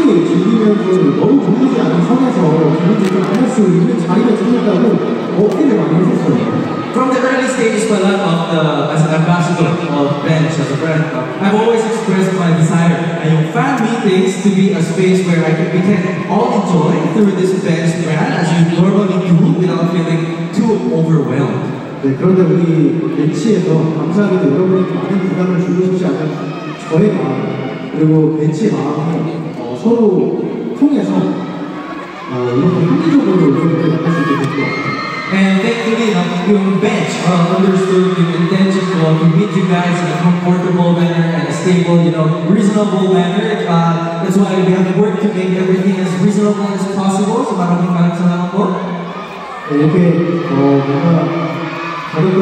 함께 즐기면서 너무 보이지 않은 선에서 기분이 좀 안 할 수 있는 자리가 생겼다고 어필을 많이 했었어요. From the early stages of my life as an ambassador of Bench, as a brand, I've always expressed my desire and fan meetings to be a space where we can all enjoy through this Bench brand as you normally do without feeling too overwhelmed. 네, 그런데 우리 벤치에서 감사하게도 여러분이 많은 부담을 주고 싶지 않은 저의 마음 그리고 벤치의 마음이 서로 통해서 이렇게 합리적으로 여러분들 만날 수 있게 될 것 같아요. And thankfully, yung Bench understood the intention to meet you guys in a comfortable manner and a stable, reasonable manner. That's why we have to work to make everything as reasonable as possible. So maraming salamat po. 이렇게 뭔가 가격도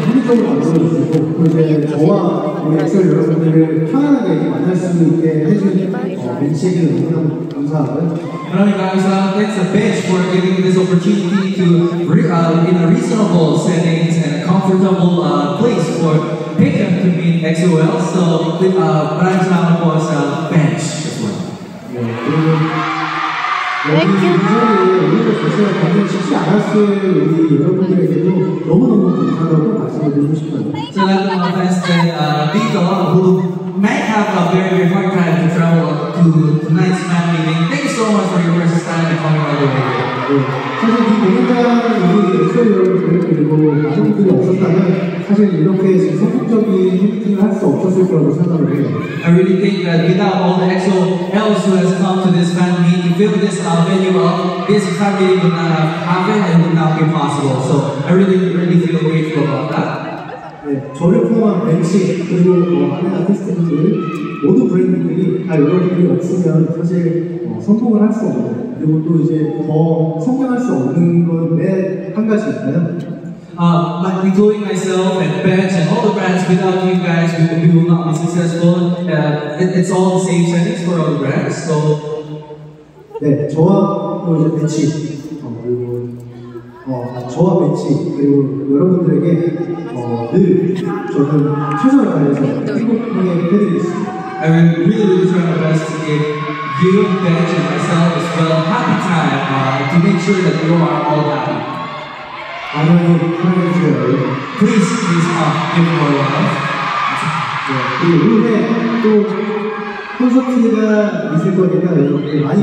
합리적으로 만들어주시고 또 이제 저와 우리 엑셀 여러분들을 편안하게 만날 수 있게 해주는 벤치에게 너무나 감사하고요. Maraming salamat sa Bench for giving me this opportunity to, in a reasonable settings and a comfortable place for Paycam to meet XOL. So maraming salamat po sa Bench as well. 여기 이 자리에 오늘 자체가 굉장히 쉽지 않았을 우리 여러분들에게도 너무너무 감사하다고 말씀을 드리고 싶어요. So that my friends that dito who might have a very hard time to travel to tonight's fan meeting, thank you so much for your precious time and coming all the way here. 사실 이 공연장은 우리 엑셀 여러분들 그리고 많은 분들이 없었다면 사실 이렇게 적극적인 미팅을 할 수 없었을 거라고 생각을 해요. I really think that without all the XOLs who has come to this fan meeting to fill this venue up, this fan meeting would not have happened and would not be possible. So I really feel grateful about that. 네, 저를 포함한 벤치 그리고 많은 아티스트분들 모든 브랜드들이 다 여러분들이 없으면 사실 성공을 할 수 없는 그리고 또 이제 더 성장할 수 없는 건 매 한 가지 있나요? Including myself and Bench and all the brands, without you guys, we will not be successful. It's all the same settings for all the brands. So, 네, 저와 또 이제 벤치 그리고 저와 벤치 그리고 여러분들에게 늘 저는 최선을 다해서 행복하게 해드리겠습니다. I will really try my best to give you, Bench, and myself as well happy time to make sure that you are all happy. 많이 사랑해주세요. Please give more love. 그리고 올해 또 콘서트가 있을 거니까 여러분들 많이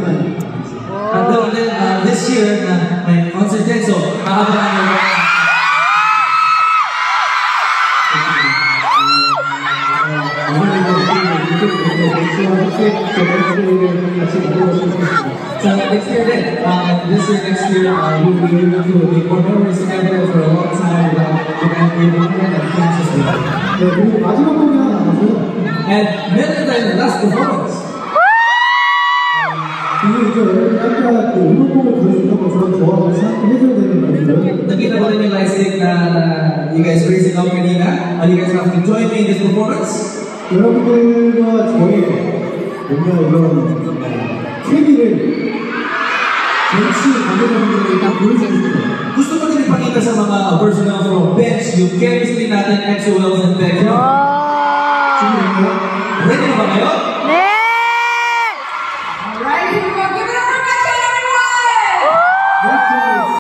Until then, this year, my concert is so So next year, next year, we will be able to make more memories together for a long time without and things as well. 그리고 마지막 곡이 하나 남았어요. And better than the last performance. 그리고 이제 여러분이 아까 그 음악곡을 들으셨던 것처럼 저와 같이 함께 해줘야 되는 거예요. Nakita ko rin yung live na you guys raising up kanina. You guys have to join me in this performance. 여러분들과 저의 뭔가 이런 케미를 벤치 관계자분들에게 딱 보여주고 싶어요. Gusto ko din ipakita sa mga personnel from Bench yung chemistry natin